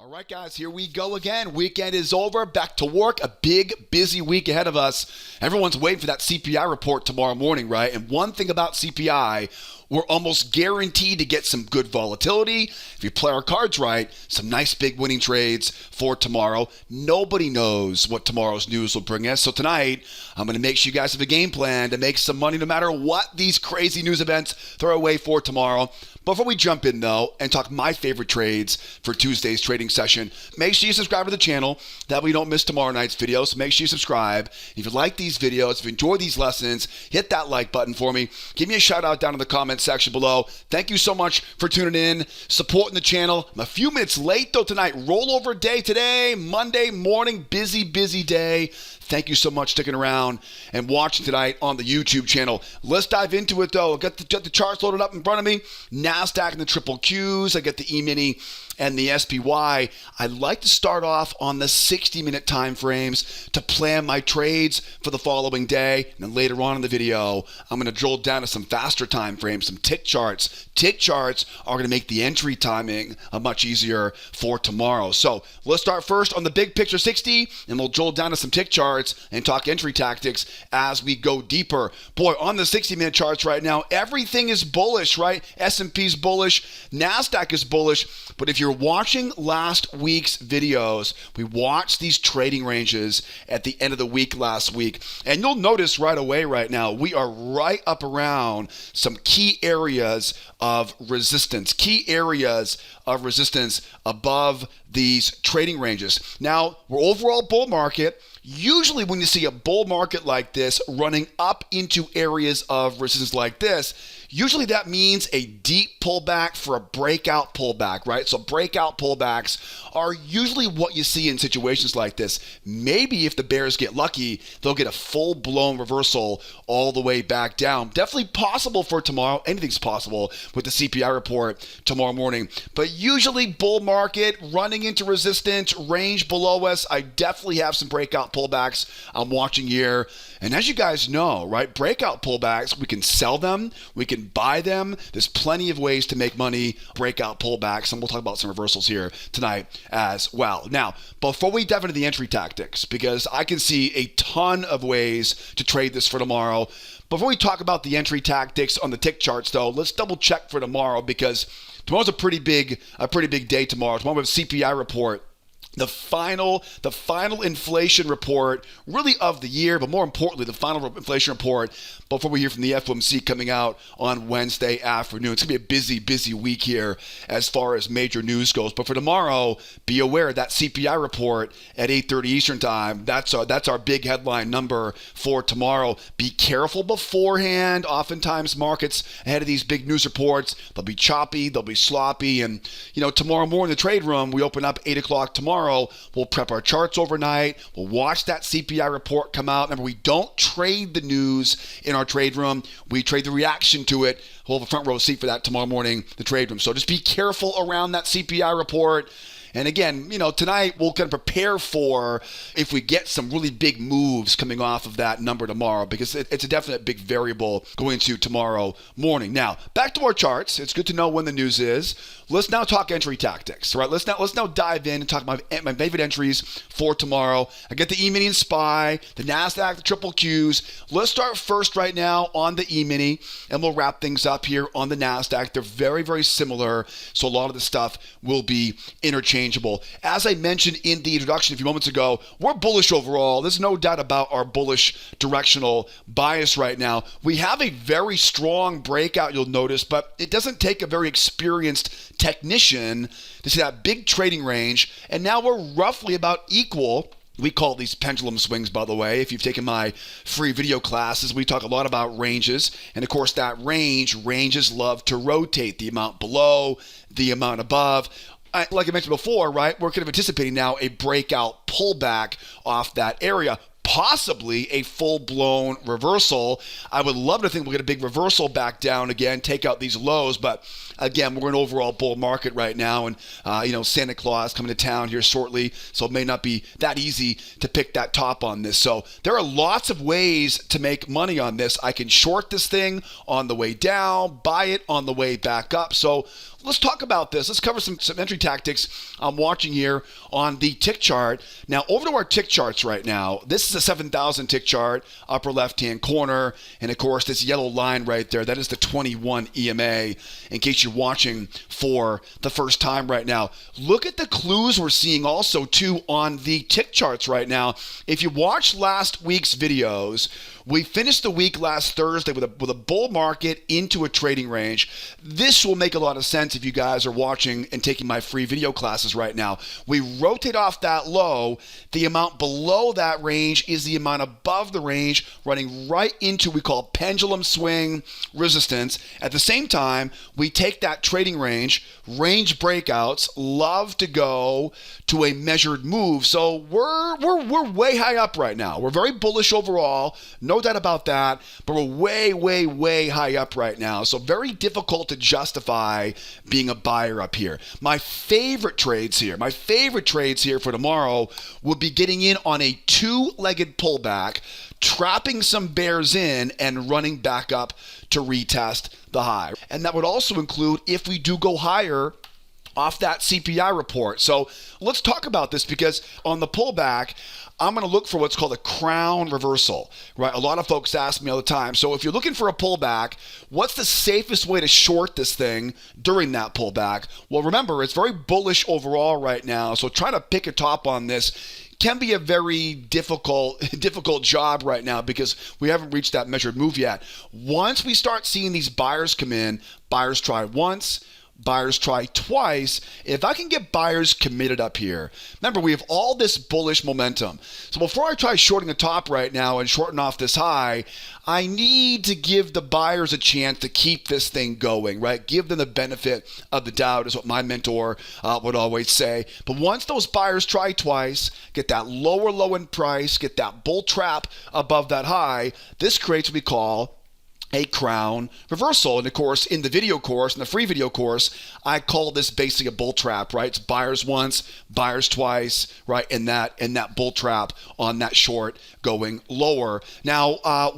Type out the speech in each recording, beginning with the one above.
All right, guys, here we go again. Weekend is over. Back to work. A big, busy week ahead of us. Everyone's waiting for that CPI report tomorrow morning, right? And one thing about CPI, we're almost guaranteed to get some good volatility. If you play our cards right, some nice big winning trades for tomorrow. Nobody knows what tomorrow's news will bring us. So tonight, I'm going to make sure you guys have a game plan to make some money no matter what these crazy news events throw away for tomorrow. Before we jump in, though, and talk my favorite trades for Tuesday's trading session, make sure you subscribe to the channel. That way you don't miss tomorrow night's video. So make sure you subscribe. If you like these videos, if you enjoy these lessons, hit that like button for me. Give me a shout out down in the comment section below. Thank you so much for tuning in, supporting the channel. I'm a few minutes late, though, tonight. Rollover day today, Monday morning, busy day. Thank you so much for sticking around and watching tonight on the YouTube channel. Let's dive into it, though. I've got the charts loaded up in front of me. Nasdaq and the triple Qs. I get the Emini and the SPY. I like to start off on the 60-minute time frames to plan my trades for the following day. And then later on in the video, I'm going to drill down to some faster time frames, some tick charts. Tick charts are going to make the entry timing much easier for tomorrow. So let's start first on the big picture 60, and we'll drill down to some tick charts and talk entry tactics as we go deeper. Boy, on the 60-minute charts right now, everything is bullish, right? S&P's bullish, Nasdaq is bullish, but if you're watching last week's videos, we watched these trading ranges at the end of the week last week, and you'll notice right away right now, we are right up around some key areas of resistance, above these trading ranges. Now, we're overall bull market. Usually when you see a bull market like this running up into areas of resistance like this, usually that means a deep pullback for a breakout pullback, right? So breakout pullbacks are usually what you see in situations like this. Maybe if the bears get lucky, they'll get a full-blown reversal all the way back down. Definitely possible for tomorrow. Anything's possible with the CPI report tomorrow morning. But usually bull market running into resistance, range below us. I definitely have some breakout pullbacks I'm watching here. And as you guys know, right, breakout pullbacks, we can sell them, we can buy them. There's plenty of ways to make money, breakout pullbacks, and we'll talk about some reversals here tonight as well. Now, before we dive into the entry tactics, because I can see a ton of ways to trade this for tomorrow, before we talk about the entry tactics on the tick charts, though, let's double check for tomorrow, because tomorrow's a pretty big day tomorrow. Tomorrow we have a CPI report. The final inflation report, really of the year, but more importantly, the final inflation report before we hear from the FOMC coming out on Wednesday afternoon. It's going to be a busy week here as far as major news goes. But for tomorrow, be aware that CPI report at 8:30 Eastern time, that's our big headline number for tomorrow. Be careful beforehand. Oftentimes markets ahead of these big news reports, they'll be choppy, they'll be sloppy. And, tomorrow morning in the trade room, we open up 8 o'clock tomorrow. We'll prep our charts overnight. We'll watch that CPI report come out. Remember, we don't trade the news in our trade room. We trade the reaction to it. We'll have a front row seat for that tomorrow morning, the trade room. So just be careful around that CPI report. And again, tonight we'll kind of prepare for if we get some really big moves coming off of that number tomorrow, because it's a definite big variable going into tomorrow morning. Now, back to our charts. It's good to know when the news is. Let's now talk entry tactics. All right, let's now dive in and talk about my favorite entries for tomorrow. I get the Emini and SPY, the Nasdaq, the triple Qs. Let's start first right now on the Emini, and we'll wrap things up here on the Nasdaq. They're very similar, so a lot of the stuff will be interchangeable. As I mentioned in the introduction a few moments ago, we're bullish overall. There's no doubt about our bullish directional bias right now. We have a very strong breakout, you'll notice, but it doesn't take a very experienced technician to see that big trading range, and now we're roughly about equal. We call these pendulum swings, by the way. If you've taken my free video classes, we talk a lot about ranges. And of course, ranges love to rotate. The amount below, the amount above. Like I mentioned before, right, we're kind of anticipating now a breakout pullback off that area. possibly a full-blown reversal. I would love to think we'll get a big reversal back down again, take out these lows, but again, we're in an overall bull market right now, and Santa Claus coming to town here shortly, so it may not be that easy to pick that top on this. So there are lots of ways to make money on this. I can short this thing on the way down, buy it on the way back up. So let's talk about this. Let's cover some entry tactics I'm watching here on the tick chart. Now, over to our tick charts right now. This is a 7,000 tick chart, upper left-hand corner. And, of course, this yellow line right there, that is the 21 EMA, in case you're watching for the first time right now. Look at the clues we're seeing also, too, on the tick charts right now. If you watched last week's videos, we finished the week last Thursday with a bull market into a trading range. This will make a lot of sense if you guys are watching and taking my free video classes right now. We rotate off that low. The amount below that range is the amount above the range, running right into what we call pendulum swing resistance. At the same time, we take that trading range breakouts love to go to a measured move. So we're way high up right now. We're very bullish overall. No doubt about that, but we're way, way, way high up right now. So very difficult to justify being a buyer up here. My favorite trades here for tomorrow would be getting in on a two-legged pullback, trapping some bears in, and running back up to retest the high. And that would also include if we do go higher off that CPI report. So let's talk about this, because on the pullback, I'm going to look for what's called a crown reversal, right? A lot of folks ask me all the time. So if you're looking for a pullback, what's the safest way to short this thing during that pullback? Well, remember, it's very bullish overall right now. So trying to pick a top on this can be a very difficult job right now, because we haven't reached that measured move yet. Once we start seeing these buyers come in, buyers try once, buyers try twice. If I can get buyers committed up here, remember, we have all this bullish momentum. So before I try shorting the top right now and shorting off this high, I need to give the buyers a chance to keep this thing going, right? Give them the benefit of the doubt, is what my mentor would always say. But once those buyers try twice, get that lower low in price, get that bull trap above that high, this creates what we call a crown reversal. And of course, in the video course, in the free video course, I call this basically a bull trap, right? It's buyers once, buyers twice, right? And that bull trap on that short going lower. Now,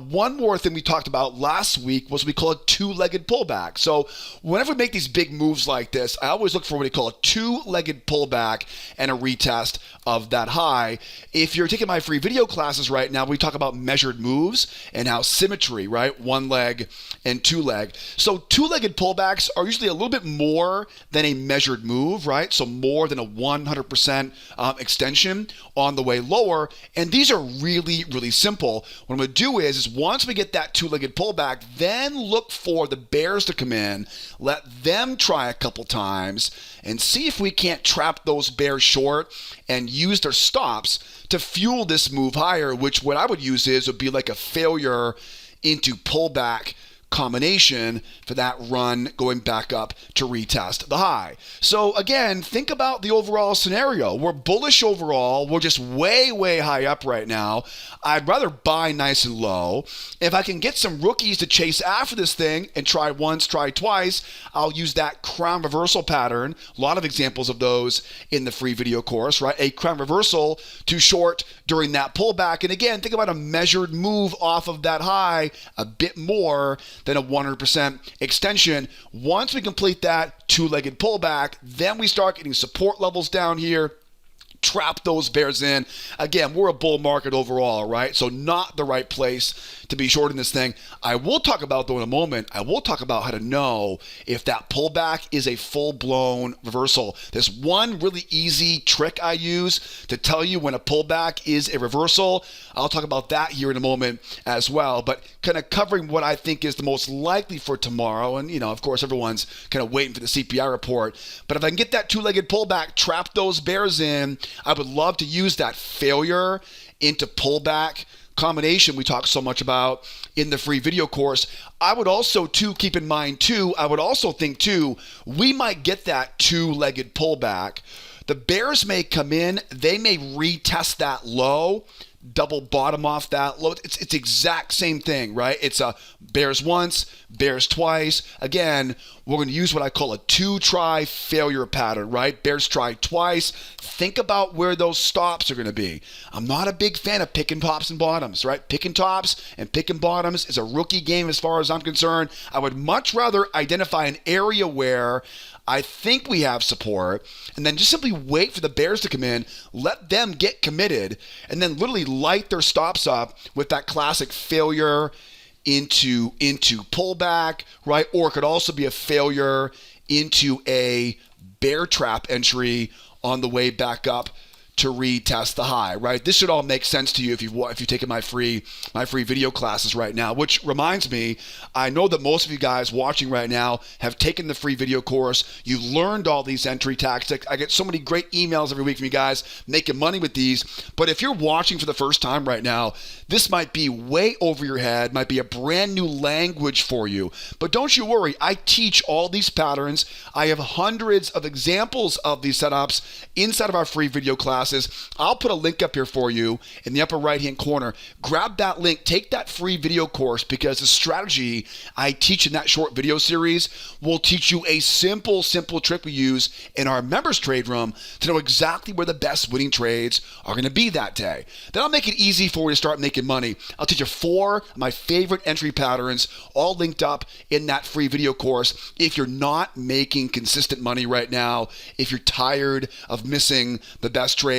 one more thing we talked about last week was we call a two-legged pullback. So whenever we make these big moves like this, I always look for what we call a two-legged pullback and a retest of that high. If you're taking my free video classes right now, we talk about measured moves and how symmetry, right? One leg and two leg. So two-legged pullbacks are usually a little bit more than a measured move, right? So more than a 100% extension on the way lower. And these are really, really simple. What I'm going to do is once we get that two-legged pullback, then look for the bears to come in, let them try a couple times, and see if we can't trap those bears short and use their stops to fuel this move higher, which what I would use would be like a failure into pullback combination for that run going back up to retest the high. So again, think about the overall scenario. We're bullish overall. We're just way, way high up right now. I'd rather buy nice and low. If I can get some rookies to chase after this thing and try once, try twice, I'll use that crown reversal pattern. A lot of examples of those in the free video course, right? A crown reversal to short during that pullback. And again, think about a measured move off of that high, a bit more than a 100% extension. Once we complete that two-legged pullback, then we start getting support levels down here, trap those bears in. Again, we're a bull market overall, right? So not the right place to be shorting this thing. I will talk about, though, in a moment, I will talk about how to know if that pullback is a full-blown reversal. There's one really easy trick I use to tell you when a pullback is a reversal. I'll talk about that here in a moment as well, but kind of covering what I think is the most likely for tomorrow. And, of course, everyone's kind of waiting for the CPI report. But if I can get that two-legged pullback, trap those bears in, I would love to use that failure into pullback combination we talk so much about in the free video course. I would also, too, keep in mind, too, I would also think, too, we might get that two-legged pullback. The bears may come in. They may retest that low. double bottom off that low. It's the exact same thing, right? It's a bears once, bears twice. Again, we're going to use what I call a 2-try failure pattern, right? Bears try twice. Think about where those stops are going to be. I'm not a big fan of picking tops and bottoms, right? Picking tops and picking bottoms is a rookie game as far as I'm concerned. I would much rather identify an area where I think we have support, and then just simply wait for the bears to come in, let them get committed, and then literally light their stops up with that classic failure into pullback, right? Or it could also be a failure into a bear trap entry on the way back up to retest the high, right? This should all make sense to you if you've taken my free video classes right now, which reminds me, I know that most of you guys watching right now have taken the free video course. You've learned all these entry tactics. I get so many great emails every week from you guys making money with these. But if you're watching for the first time right now, this might be way over your head, might be a brand new language for you. But don't you worry, I teach all these patterns. I have hundreds of examples of these setups inside of our free video classes. I'll put a link up here for you in the upper right-hand corner. Grab that link, take that free video course, because the strategy I teach in that short video series will teach you a simple trick we use in our members trade room to know exactly where the best winning trades are going to be that day. Then I'll make it easy for you to start making money. I'll teach you 4 of my favorite entry patterns, all linked up in that free video course. If you're not making consistent money right now, if you're tired of missing the best trades,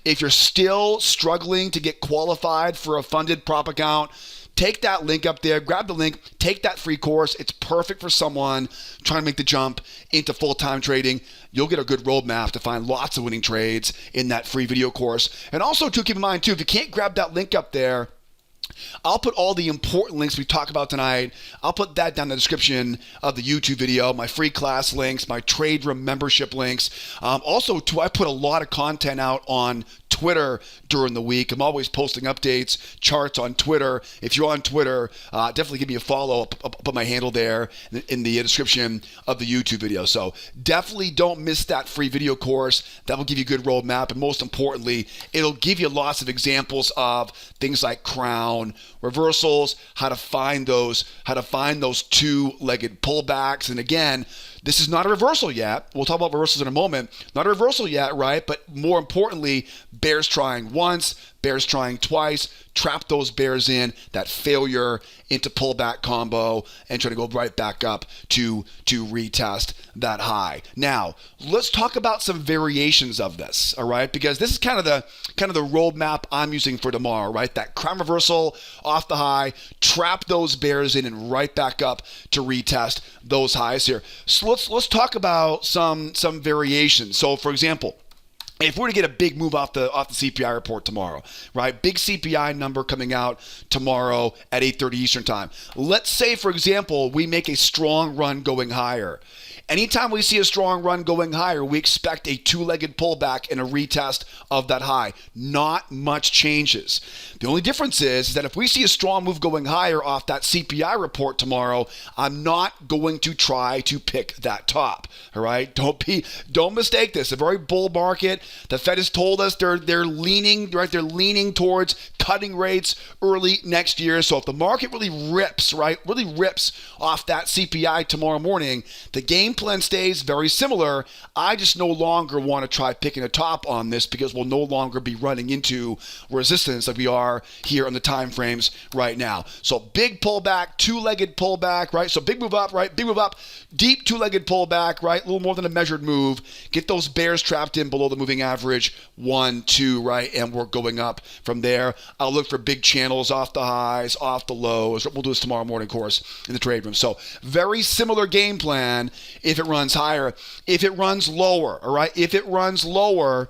if you're still struggling to get qualified for a funded prop account, take that link up there, grab the link, take that free course. It's perfect for someone trying to make the jump into full-time trading. You'll get a good roadmap to find lots of winning trades in that free video course. And also, too, keep in mind, too, if you can't grab that link up there, I'll put all the important links we talk about tonight. I'll put that down in the description of the YouTube video, my free class links, my trade room membership links. Also, too, I put a lot of content out on Twitter during the week. I'm always posting updates, charts on Twitter. If you're on Twitter, definitely give me a follow. I'll put my handle there in the description of the YouTube video. So definitely don't miss that free video course. That will give you a good roadmap. And most importantly, it'll give you lots of examples of things like crown, reversals, how to find those two-legged pullbacks. And again, this is not a reversal yet. We'll talk about reversals in a moment. Not a reversal yet, right? But more importantly, bears trying once, bears trying twice, trap those bears in, that failure into pullback combo, and try to go right back up to retest that high. Now, let's talk about some variations of this, all right? Because this is kind of the roadmap I'm using for tomorrow, right? That crown reversal off the high, trap those bears in, and right back up to retest those highs here. So let's talk about some variations. So, for example, if we're to get a big move off the CPI report tomorrow, right? Big CPI number coming out tomorrow at 8:30 Eastern time. Let's say, for example, we make a strong run going higher. Anytime we see a strong run going higher, we expect a two-legged pullback and a retest of that high. Not much changes. The only difference is that if we see a strong move going higher off that CPI report tomorrow, I'm not going to try to pick that top. All right? Don't mistake this. A very bull market. The Fed has told us they're leaning, right? They're leaning towards cutting rates early next year. So if the market really rips, right? Really rips off that CPI tomorrow morning, the game plan stays very similar. I just no longer want to try picking a top on this because we'll no longer be running into resistance like we are here on the time frames right now. So big pullback, two-legged pullback, right? So big move up, right? Big move up, deep two-legged pullback, right? A little more than a measured move. Get those bears trapped in below the moving average, 1, 2, right? And we're going up from there. I'll look for big channels off the highs, off the lows. We'll do this tomorrow morning, of course, in the trade room. So very similar game plan if it runs higher. If it runs lower, all right? If it runs lower,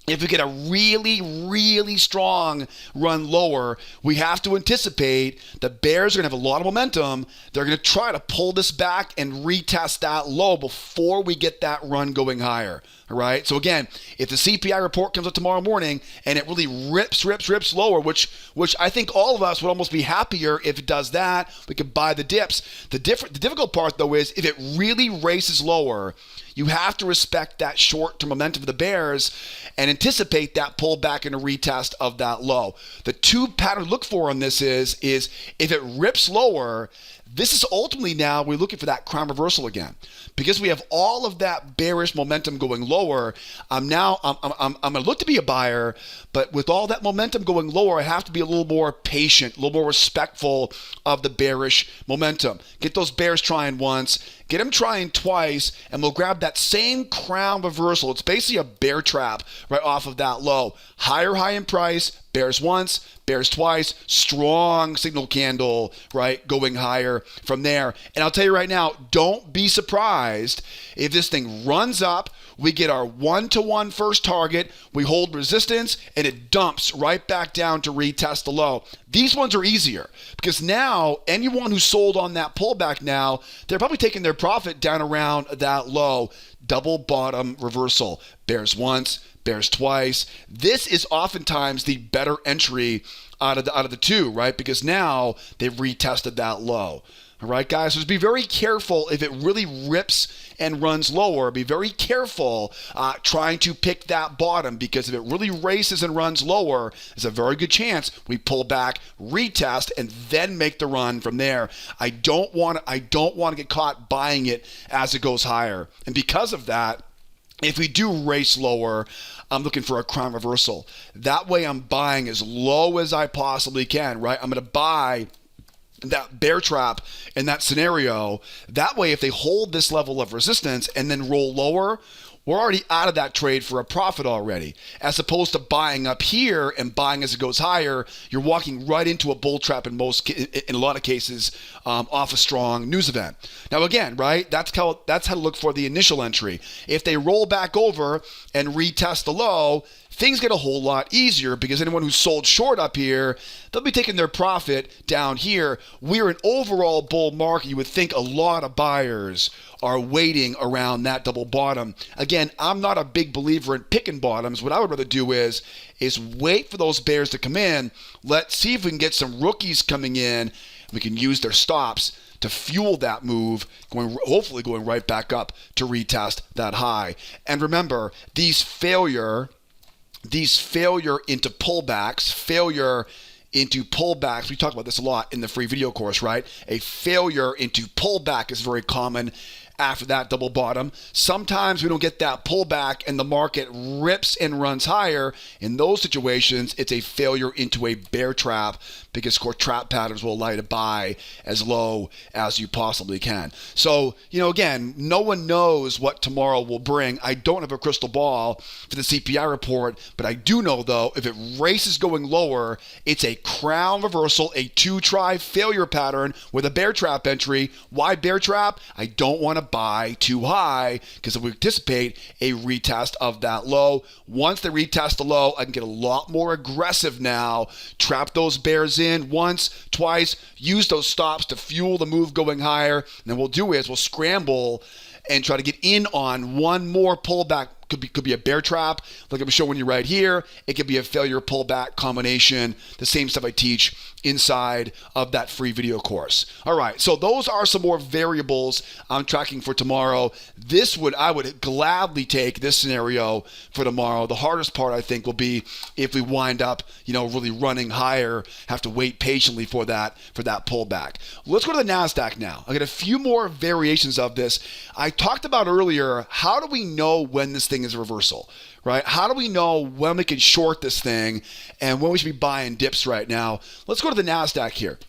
if we get a really, really strong run lower, we have to anticipate the bears are going to have a lot of momentum. They're going to try to pull this back and retest that low before we get that run going higher. All right. So again, if the CPI report comes out tomorrow morning and it really rips lower, which I think all of us would almost be happier if it does that, we could buy the dips. The difficult part though is if it really races lower, you have to respect that short-term momentum of the bears and anticipate that pullback and a retest of that low. The two pattern to look for on this is if it rips lower, this is ultimately now we're looking for that crown reversal again. Because we have all of that bearish momentum going lower, I'm going to look to be a buyer, but with all that momentum going lower, I have to be a little more patient, a little more respectful of the bearish momentum. Get those bears trying once, get them trying twice, and we'll grab that same crown reversal. It's basically a bear trap right off of that low. Higher high in price, bears once, bears twice, strong signal candle, right, going higher from there. And I'll tell you right now, don't be surprised if this thing runs up, we get our 1-to-1 first target, we hold resistance, and it dumps right back down to retest the low. These ones are easier because now anyone who sold on that pullback now, they're probably taking their profit down around that low. Double bottom reversal. Bears once, bears twice. This is oftentimes the better entry out of the two, right? Because now they've retested that low. All right, guys, so just be very careful if it really rips and runs lower. Be very careful trying to pick that bottom, because if it really races and runs lower, there's a very good chance we pull back, retest, and then make the run from there. I don't want to get caught buying it as it goes higher. And because of that, if we do race lower, I'm looking for a crown reversal. That way I'm buying as low as I possibly can, right? I'm going to buy that bear trap in that scenario. That way, if they hold this level of resistance and then roll lower, we're already out of that trade for a profit already. As opposed to buying up here and buying as it goes higher, you're walking right into a bull trap in a lot of cases off a strong news event. Now again, right, that's how to look for the initial entry. If they roll back over and retest the low, things get a whole lot easier, because anyone who's sold short up here, they'll be taking their profit down here. We're an overall bull market. You would think a lot of buyers are waiting around that double bottom. Again, I'm not a big believer in picking bottoms. What I would rather do is wait for those bears to come in. Let's see if we can get some rookies coming in. We can use their stops to fuel that move, hopefully going right back up to retest that high. And remember, these failure into pullbacks, we talk about this a lot in the free video course, right? A failure into pullback is very common after that double bottom. Sometimes we don't get that pullback and the market rips and runs higher. In those situations, it's a failure into a bear trap, because core trap patterns will allow you to buy as low as you possibly can. So, again, no one knows what tomorrow will bring. I don't have a crystal ball for the CPI report, but I do know, though, if it races going lower, it's a crown reversal, a two-try failure pattern with a bear trap entry. Why bear trap? I don't want to buy too high, because if we anticipate a retest of that low, once they retest the low, I can get a lot more aggressive now, trap those bears in once, twice, use those stops to fuel the move going higher. And then what we'll do is we'll scramble and try to get in on one more pullback. Could be a bear trap, like I'm showing you right here. It could be a failure pullback combination, the same stuff I teach inside of that free video course. All right, so those are some more variables I'm tracking for tomorrow. I would gladly take this scenario for tomorrow. The hardest part, I think, will be if we wind up, really running higher, have to wait patiently for that pullback. Let's go to the NASDAQ now. I got a few more variations of this. I talked about earlier, how do we know when this thing is a reversal, right? How do we know when we can short this thing and when we should be buying dips right now? Let's go to the NASDAQ here.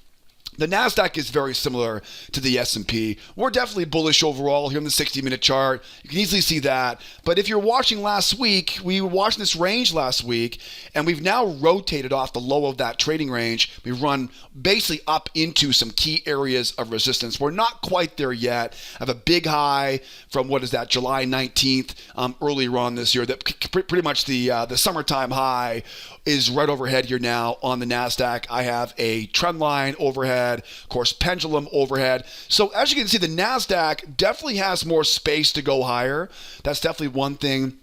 The NASDAQ is very similar to the S&P. We're definitely bullish overall here in the 60-minute chart. You can easily see that. But if you're watching last week, we were watching this range last week, and we've now rotated off the low of that trading range. We run basically up into some key areas of resistance. We're not quite there yet. I have a big high from, July 19th, earlier on this year. That pretty much the summertime high is right overhead here now on the NASDAQ. I have a trend line overhead, of course, pendulum overhead. So as you can see, the NASDAQ definitely has more space to go higher. That's definitely one thing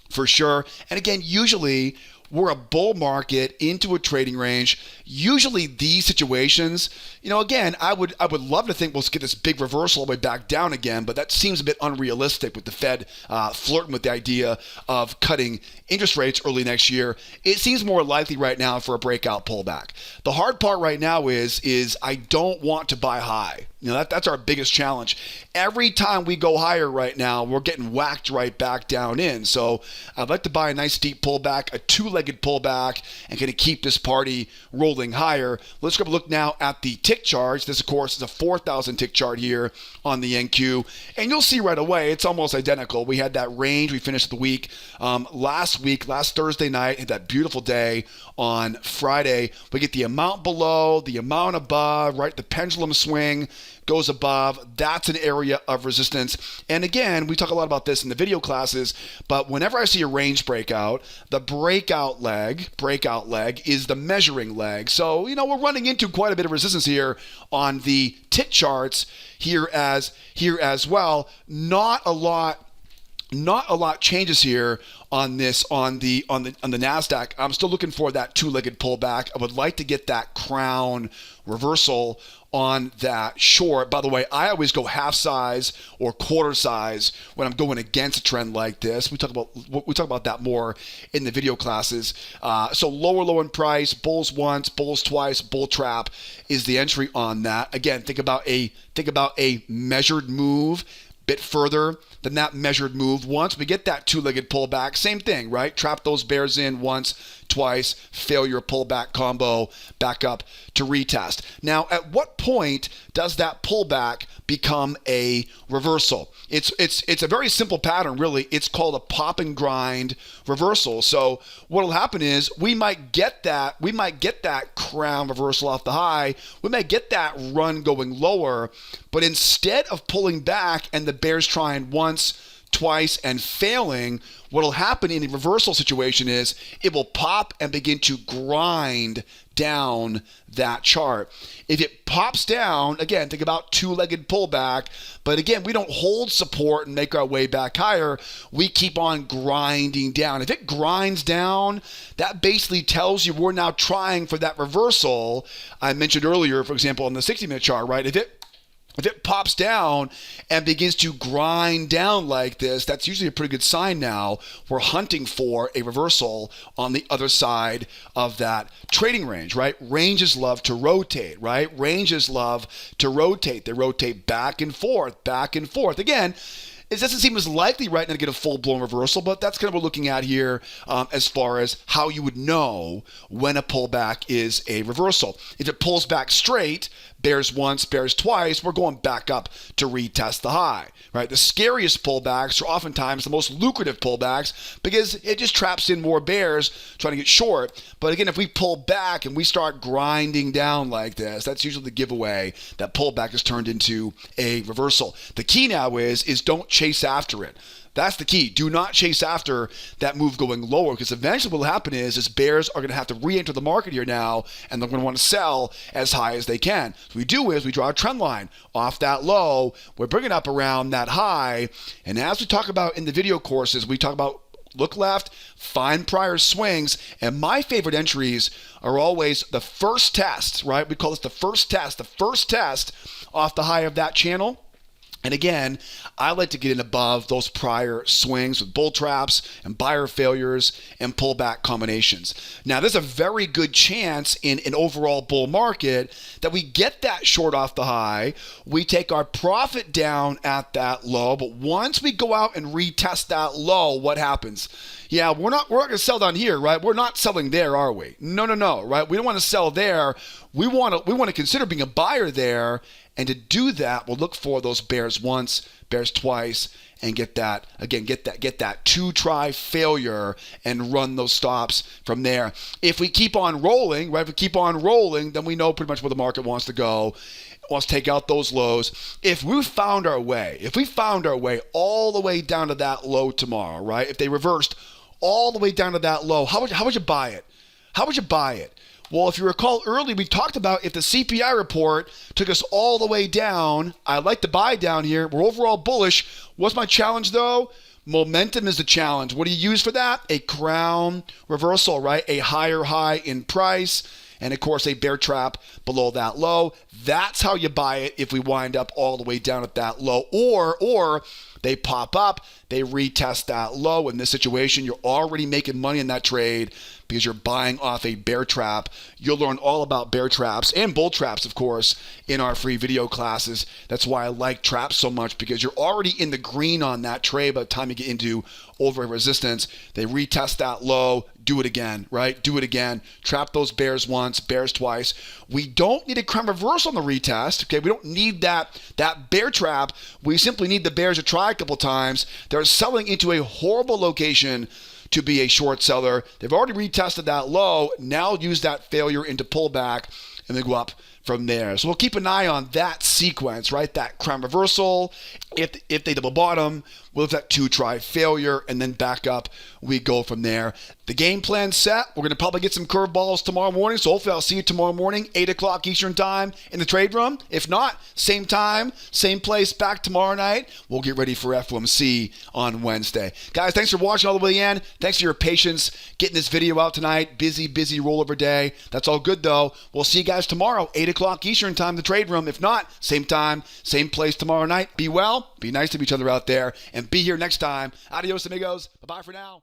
for sure. And again, usually we're a bull market into a trading range. Usually these situations, again, I would love to think we'll get this big reversal all the way back down again, but that seems a bit unrealistic with the Fed flirting with the idea of cutting interest rates early next year. It seems more likely right now for a breakout pullback. The hard part right now is I don't want to buy high. That's our biggest challenge. Every time we go higher right now, we're getting whacked right back down in. So I'd like to buy a nice deep pullback, a two-legged pullback, and kind of keep this party rolling higher. Let's go look now at the tick charts. This, of course, is a 4,000 tick chart here on the NQ. And you'll see right away, it's almost identical. We had that range. We finished the week last Thursday night, had that beautiful day on Friday. We get the amount below, the amount above, right? The pendulum swing goes above. That's an area of resistance. And again, we talk a lot about this in the video classes, but whenever I see a range breakout, the breakout leg is the measuring leg. So, we're running into quite a bit of resistance here on the tick charts here as well. Not a lot changes here on this on the Nasdaq. I'm still looking for that two-legged pullback. I would like to get that crown reversal on that short. By the way, I always go half size or quarter size when I'm going against a trend like this. We talk about that more in the video classes. So lower low in price, bulls once, bulls twice, bull trap is the entry on that. Again, think about a measured move. Bit further than that measured move. Once we get that two-legged pullback, same thing, right? Trap those bears in once, twice, failure pullback combo, back up to retest. Now, at what point does that pullback become a reversal? It's a very simple pattern, really. It's called a pop and grind reversal. So what will happen is we might get that crown reversal off the high. We might get that run going lower, but instead of pulling back and the bears trying once, twice, and failing, what will happen in a reversal situation is it will pop and begin to grind down that chart. If it pops down, again, think about two-legged pullback, but again, we don't hold support and make our way back higher. We keep on grinding down. If it grinds down, that basically tells you we're now trying for that reversal. I mentioned earlier, for example, on the 60-minute chart, right? If it pops down and begins to grind down like this, that's usually a pretty good sign now. We're hunting for a reversal on the other side of that trading range, right? Ranges love to rotate, right? Ranges love to rotate. They rotate back and forth, back and forth. Again, it doesn't seem as likely right now to get a full-blown reversal, but that's kind of what we're looking at here as far as how you would know when a pullback is a reversal. If it pulls back straight, bears once, bears twice, we're going back up to retest the high, right? The scariest pullbacks are oftentimes the most lucrative pullbacks because it just traps in more bears trying to get short. But again, if we pull back and we start grinding down like this, that's usually the giveaway that pullback has turned into a reversal. The key now is don't chase after it. That's the key. Do not chase after that move going lower, because eventually what will happen is bears are going to have to re-enter the market here now, and they're going to want to sell as high as they can. So what we do is we draw a trend line off that low. We're bringing up around that high. And as we talk about in the video courses, we talk about look left, find prior swings, and my favorite entries are always the first test, right? We call this the first test off the high of that channel. And again, I like to get in above those prior swings with bull traps and buyer failures and pullback combinations. Now, there's a very good chance in an overall bull market that we get that short off the high. We take our profit down at that low, but once we go out and retest that low, what happens? Yeah, we're not going to sell down here, right? We're not selling there, are we? No, right? We don't want to sell there. We want to consider being a buyer there. And to do that, we'll look for those bears once, bears twice, and get that two-try failure and run those stops from there. If we keep on rolling, right? If we keep on rolling, then we know pretty much where the market wants to go. It wants to take out those lows. If we found our way all the way down to that low tomorrow, right? If they reversed all the way down to that low, how would you buy it? How would you buy it? Well, if you recall early, we talked about if the CPI report took us all the way down, I'd like to buy down here. We're overall bullish. What's my challenge, though? Momentum is the challenge. What do you use for that? A crown reversal, right? A higher high in price, and of course a bear trap below that low. That's how you buy it if we wind up all the way down at that low. Or they pop up, they retest that low. In this situation, you're already making money in that trade because you're buying off a bear trap. You'll learn all about bear traps and bull traps, of course, in our free video classes. That's why I like traps so much, because you're already in the green on that trade by the time you get into overhead resistance. They retest that low, do it again, right? Do it again. Trap those bears once, bears twice. We don't need a crown reversal on the retest, okay? We don't need that bear trap. We simply need the bears to try a couple times. They're selling into a horrible location to be a short seller. They've already retested that low. Now use that failure into pullback and then go up from there. So we'll keep an eye on that sequence, right? That crown reversal. If they double bottom, we'll have that 2-try failure and then back up. We go from there. The game plan set. We're going to probably get some curveballs tomorrow morning. So hopefully I'll see you tomorrow morning, 8 o'clock Eastern time in the trade room. If not, same time, same place, back tomorrow night. We'll get ready for FOMC on Wednesday. Guys, thanks for watching all the way in. Thanks for your patience getting this video out tonight. Busy rollover day. That's all good though. We'll see you guys tomorrow, 8 o'clock Eastern time, the trade room. If not, same time, same place tomorrow night. Be well, be nice to each other out there, and be here next time. Adios, amigos. Bye-bye for now.